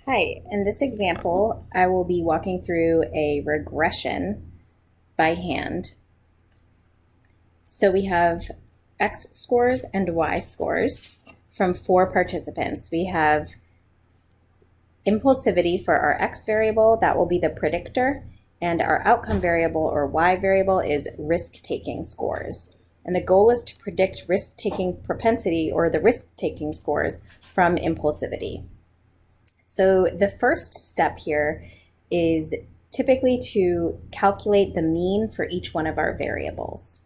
Hi, in this example, I will be walking through a regression by hand. So we have X scores and Y scores from 4 participants. We have impulsivity for our X variable, that will be the predictor, and our outcome variable or Y variable is risk-taking scores. And the goal is to predict risk-taking propensity or the risk-taking scores from impulsivity. So the first step here is typically to calculate the mean for each one of our variables.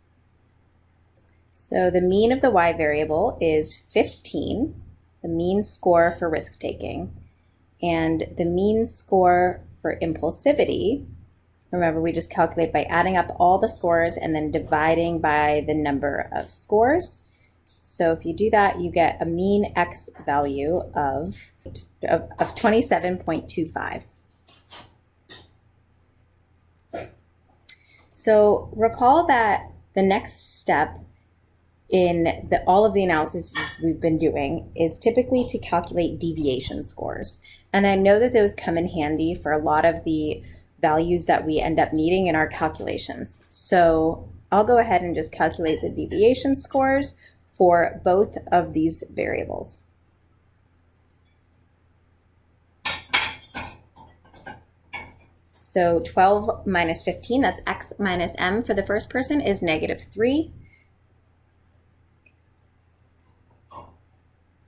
So the mean of the Y variable is 15, the mean score for risk-taking, and the mean score for impulsivity, remember we just calculate by adding up all the scores and then dividing by the number of scores. So if you do that, you get a mean X value of 27.25. So recall that the next step in all of the analysis we've been doing is typically to calculate deviation scores. And I know that those come in handy for a lot of the values that we end up needing in our calculations. So I'll go ahead and just calculate the deviation scores for both of these variables. So 12 minus 15, that's X minus M for the first person, is -3.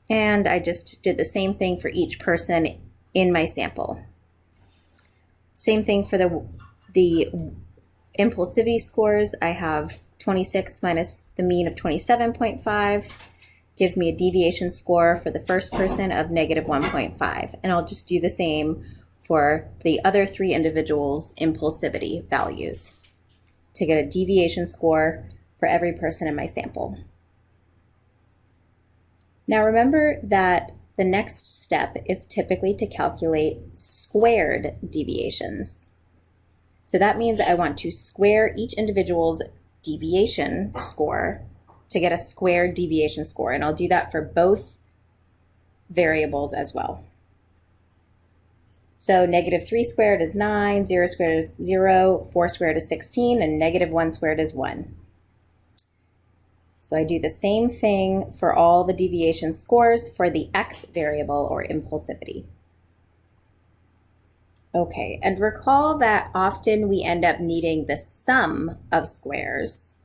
And I just did the same thing for each person in my sample. Same thing for the impulsivity scores. I have 26 minus the mean of 27.5 gives me a deviation score for the first person of -1.5. And I'll just do the same for the other 3 individuals' impulsivity values to get a deviation score for every person in my sample. Now remember that the next step is typically to calculate squared deviations. So that means I want to square each individual's deviation score to get a squared deviation score, and I'll do that for both variables as well. So -3 squared is 9, 0 squared is 0, 4 squared is 16, and -1 squared is 1. So I do the same thing for all the deviation scores for the X variable or impulsivity. Okay, and recall that often we end up needing the sum of squares,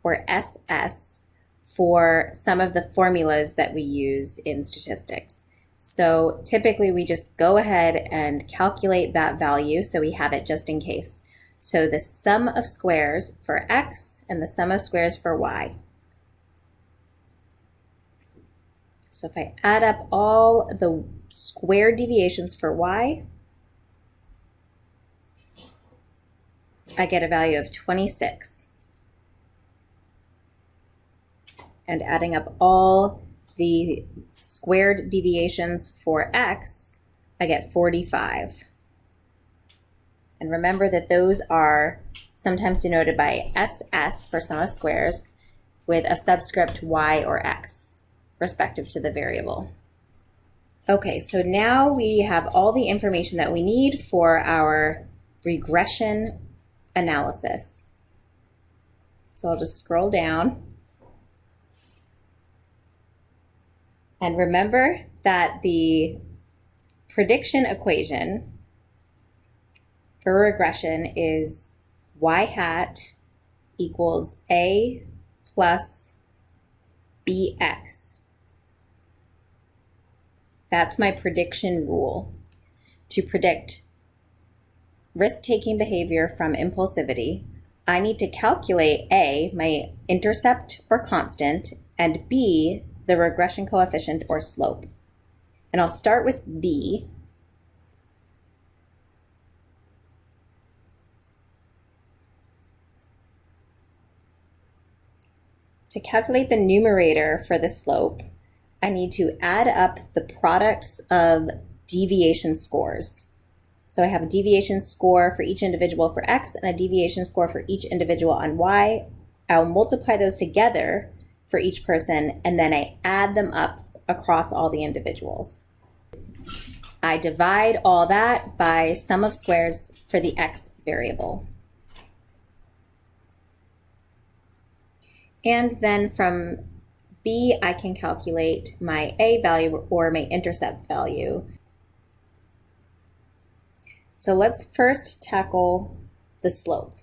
or SS, for some of the formulas that we use in statistics. So typically we just go ahead and calculate that value so we have it just in case. So the sum of squares for X and the sum of squares for Y. So if I add up all the square deviations for Y, I get a value of 26. And adding up all the squared deviations for X, I get 45. And remember that those are sometimes denoted by SS for sum of squares with a subscript Y or X, respective to the variable. Okay, so now we have all the information that we need for our regression analysis. So I'll just scroll down. And remember that the prediction equation for regression is y hat equals a plus bx. That's my prediction rule to predict risk-taking behavior from impulsivity. I need to calculate A, my intercept or constant, and B, the regression coefficient or slope. And I'll start with B. To calculate the numerator for the slope, I need to add up the products of deviation scores. So I have a deviation score for each individual for X and a deviation score for each individual on Y. I'll multiply those together for each person, and then I add them up across all the individuals. I divide all that by sum of squares for the x variable. And then from B, I can calculate my A value or my intercept value. So let's first tackle the slope.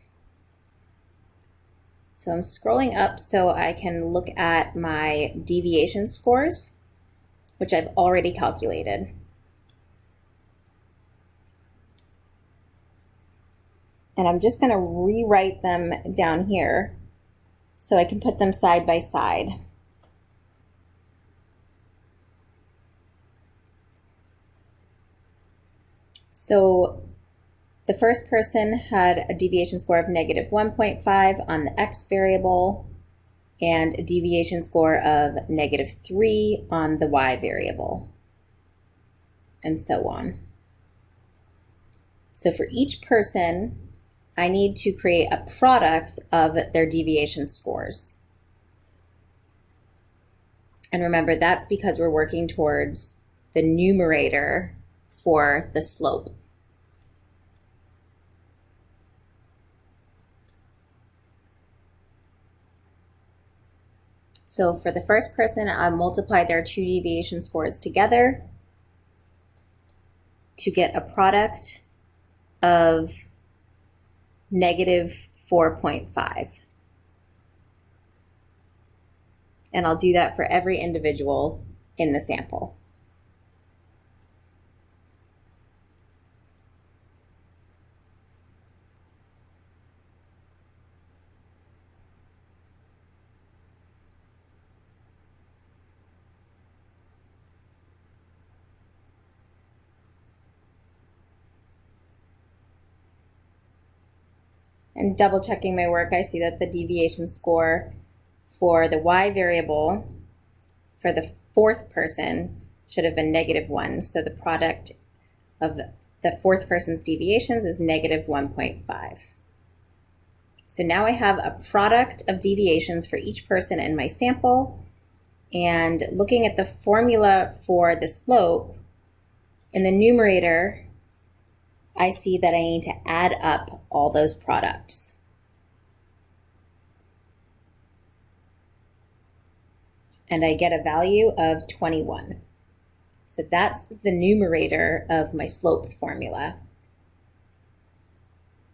So I'm scrolling up so I can look at my deviation scores, which I've already calculated. And I'm just going to rewrite them down here so I can put them side by side. So the first person had a deviation score of negative 1.5 on the x variable and a deviation score of negative 3 on the y variable, and so on. So for each person, I need to create a product of their deviation scores. And remember, that's because we're working towards the numerator for the slope. So for the first person, I multiply their two deviation scores together to get a product of negative 4.5. And I'll do that for every individual in the sample. And double checking my work, I see that the deviation score for the y variable for the fourth person should have been negative 1. So the product of the fourth person's deviations is negative 1.5. So now I have a product of deviations for each person in my sample. And looking at the formula for the slope, in the numerator, I see that I need to add up all those products. And I get a value of 21. So that's the numerator of my slope formula.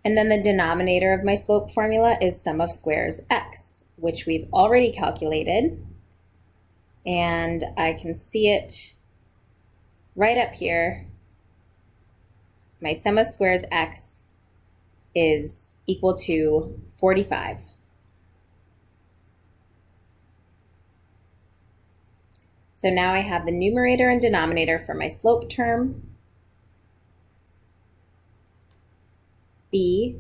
And then the denominator of my slope formula is sum of squares x, which we've already calculated. And I can see it right up here. My sum of squares x is equal to 45. So now I have the numerator and denominator for my slope term. B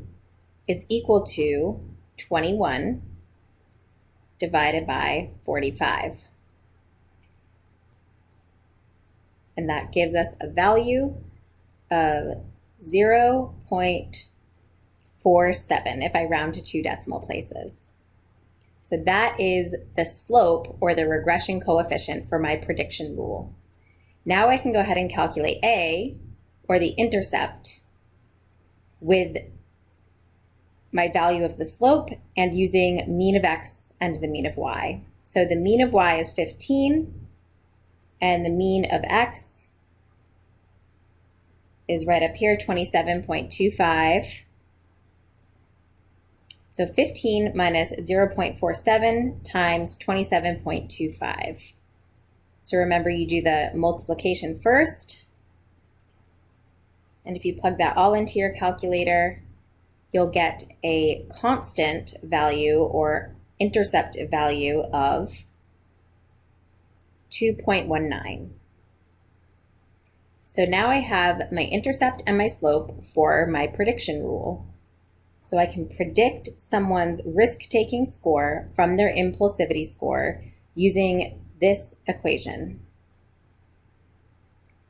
is equal to 21 divided by 45. And that gives us a value of 0.47 if I round to 2 decimal places. So that is the slope or the regression coefficient for my prediction rule. Now I can go ahead and calculate A, or the intercept, with my value of the slope and using mean of x and the mean of y. So the mean of y is 15 and the mean of x is right up here, 27.25. So 15 minus 0.47 times 27.25. So remember, you do the multiplication first. And if you plug that all into your calculator, you'll get a constant value or intercept value of 2.19. So now I have my intercept and my slope for my prediction rule. So I can predict someone's risk-taking score from their impulsivity score using this equation.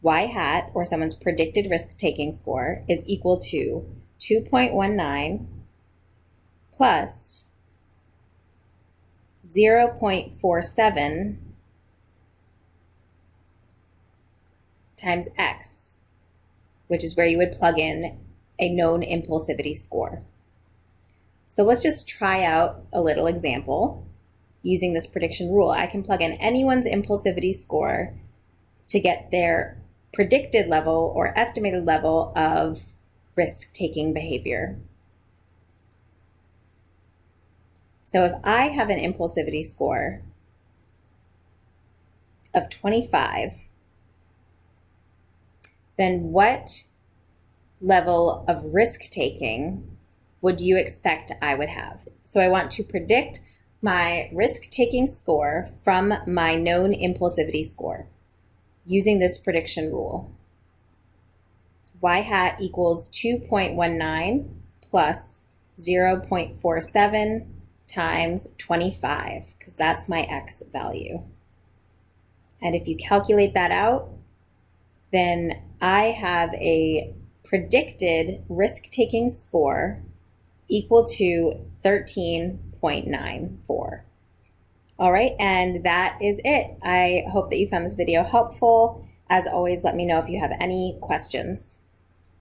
Y hat, or someone's predicted risk-taking score, is equal to 2.19 plus 0.47 times x, which is where you would plug in a known impulsivity score. So let's just try out a little example using this prediction rule. I can plug in anyone's impulsivity score to get their predicted level or estimated level of risk-taking behavior. So if I have an impulsivity score of 25, then what level of risk-taking would you expect I would have? So I want to predict my risk-taking score from my known impulsivity score using this prediction rule. Y hat equals 2.19 plus 0.47 times 25, because that's my X value. And if you calculate that out, then I have a predicted risk-taking score equal to 13.94. All right, and that is it. I hope that you found this video helpful. As always, let me know if you have any questions.